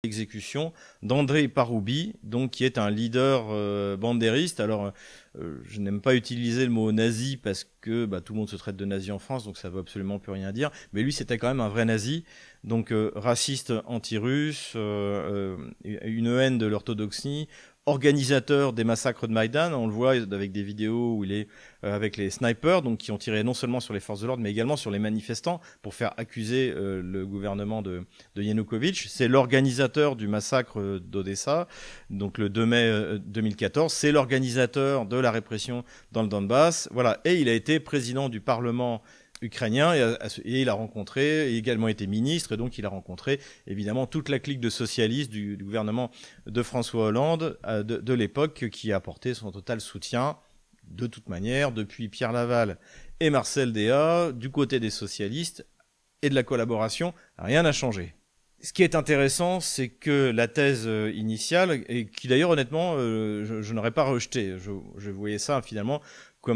l'exécution d'Andrei Paroubi, donc qui est un leader bandériste. Alors, je n'aime pas utiliser le mot nazi parce que tout le monde se traite de nazi en France, donc ça veut absolument plus rien dire. Mais lui, c'était quand même un vrai nazi, donc raciste, anti-russe, une haine de l'orthodoxie, organisateur des massacres de Maïdan. On le voit avec des vidéos où il est avec les snipers, donc qui ont tiré non seulement sur les forces de l'ordre, mais également sur les manifestants pour faire accuser le gouvernement de Yanukovych. C'est l'organisateur du massacre d'Odessa, donc le 2 mai 2014. C'est l'organisateur de la répression dans le Donbass. Voilà. Et il a été président du Parlement ukrainien et il a rencontré, il a également été ministre, et donc il a rencontré évidemment toute la clique de socialistes du gouvernement de François Hollande de l'époque, qui a apporté son total soutien. De toute manière, depuis Pierre Laval et Marcel Déat, du côté des socialistes et de la collaboration, rien n'a changé. Ce qui est intéressant, c'est que la thèse initiale, et qui d'ailleurs honnêtement je n'aurais pas rejeté, je voyais ça finalement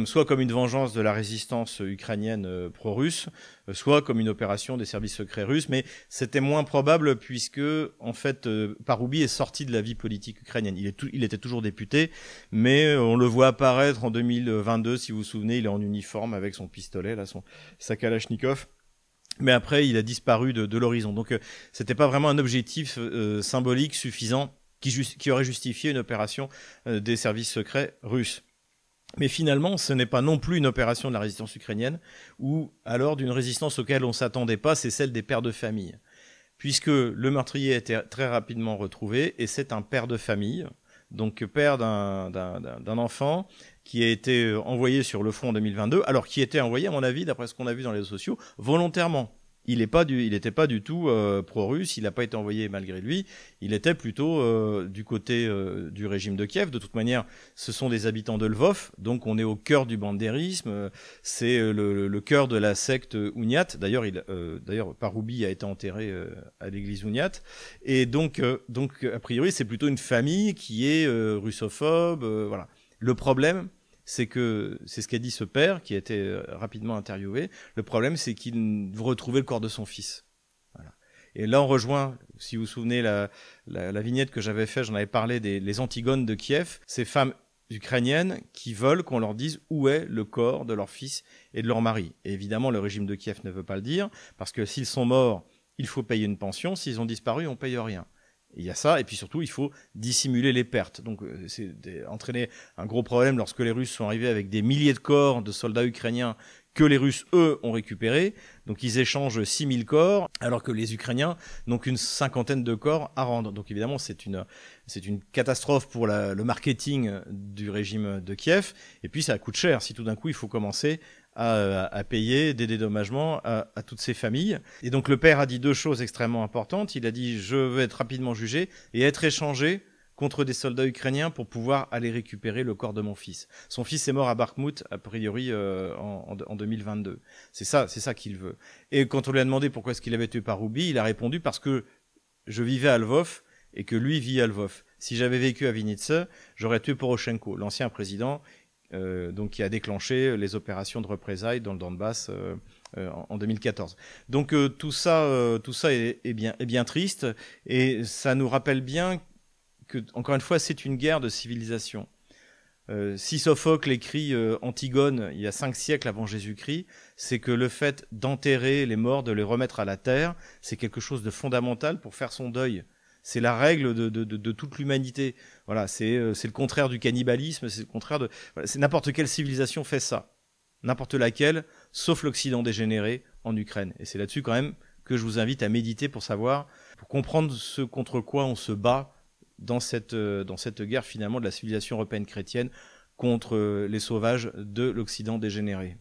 soit comme une vengeance de la résistance ukrainienne pro-russe, soit comme une opération des services secrets russes, mais c'était moins probable puisque en fait Paroubi est sorti de la vie politique ukrainienne. Il était toujours député, mais on le voit apparaître en 2022, si vous vous souvenez, il est en uniforme avec son pistolet, là, sa Kalachnikov. Mais après, il a disparu de l'horizon. Donc, c'était pas vraiment un objectif symbolique suffisant qui aurait justifié une opération des services secrets russes. Mais finalement, ce n'est pas non plus une opération de la résistance ukrainienne, ou alors d'une résistance auquel on ne s'attendait pas, c'est celle des pères de famille. Puisque le meurtrier a été très rapidement retrouvé, et c'est un père de famille, donc père d'un enfant qui a été envoyé sur le front en 2022, alors qui était envoyé, à mon avis, d'après ce qu'on a vu dans les réseaux sociaux, volontairement. Il n'était pas du tout pro-russe, il n'a pas été envoyé malgré lui, il était plutôt du côté du régime de Kiev. De toute manière, ce sont des habitants de Lvov, donc on est au cœur du bandérisme, c'est le cœur de la secte Ouniat. D'ailleurs, Paroubi a été enterré à l'église Ouniat, et donc a priori, c'est plutôt une famille qui est russophobe, voilà. Le problème, c'est ce qu'a dit ce père, qui a été rapidement interviewé. Le problème, c'est qu'il veut retrouver le corps de son fils. Voilà. Et là, on rejoint, si vous vous souvenez, la vignette que j'avais faite, j'en avais parlé les Antigones de Kiev, ces femmes ukrainiennes qui veulent qu'on leur dise où est le corps de leur fils et de leur mari. Et évidemment, le régime de Kiev ne veut pas le dire, parce que s'ils sont morts, il faut payer une pension. S'ils ont disparu, on ne paye rien. Il y a ça, et puis surtout, il faut dissimuler les pertes. Donc, c'est entraîné un gros problème lorsque les Russes sont arrivés avec des milliers de corps de soldats ukrainiens que les Russes, eux, ont récupérés. Donc, ils échangent 6000 corps, alors que les Ukrainiens n'ont qu'une cinquantaine de corps à rendre. Donc, évidemment, c'est une catastrophe pour le marketing du régime de Kiev. Et puis, ça coûte cher si tout d'un coup, il faut commencer à payer des dédommagements à toutes ces familles. Et donc le père a dit deux choses extrêmement importantes. Il a dit « je veux être rapidement jugé et être échangé contre des soldats ukrainiens pour pouvoir aller récupérer le corps de mon fils ». Son fils est mort à Bakhmout, a priori en 2022. C'est ça qu'il veut. Et quand on lui a demandé pourquoi est-ce qu'il avait tué Paroubi, il a répondu « parce que je vivais à Lvov et que lui vit à Lvov. Si j'avais vécu à Vinnytsia, j'aurais tué Poroshenko, l'ancien président, donc qui a déclenché les opérations de représailles dans le Donbass en 2014. Donc tout ça est bien triste, et ça nous rappelle bien que, encore une fois, c'est une guerre de civilisation. Si Sophocle écrit Antigone il y a 5 siècles avant Jésus-Christ, c'est que le fait d'enterrer les morts, de les remettre à la terre, c'est quelque chose de fondamental pour faire son deuil. C'est la règle de toute l'humanité. Voilà, c'est le contraire du cannibalisme, c'est le contraire de... Voilà, n'importe quelle civilisation fait ça. N'importe laquelle, sauf l'Occident dégénéré en Ukraine. Et c'est là-dessus quand même que je vous invite à méditer pour comprendre ce contre quoi on se bat dans cette guerre finalement de la civilisation européenne chrétienne contre les sauvages de l'Occident dégénéré.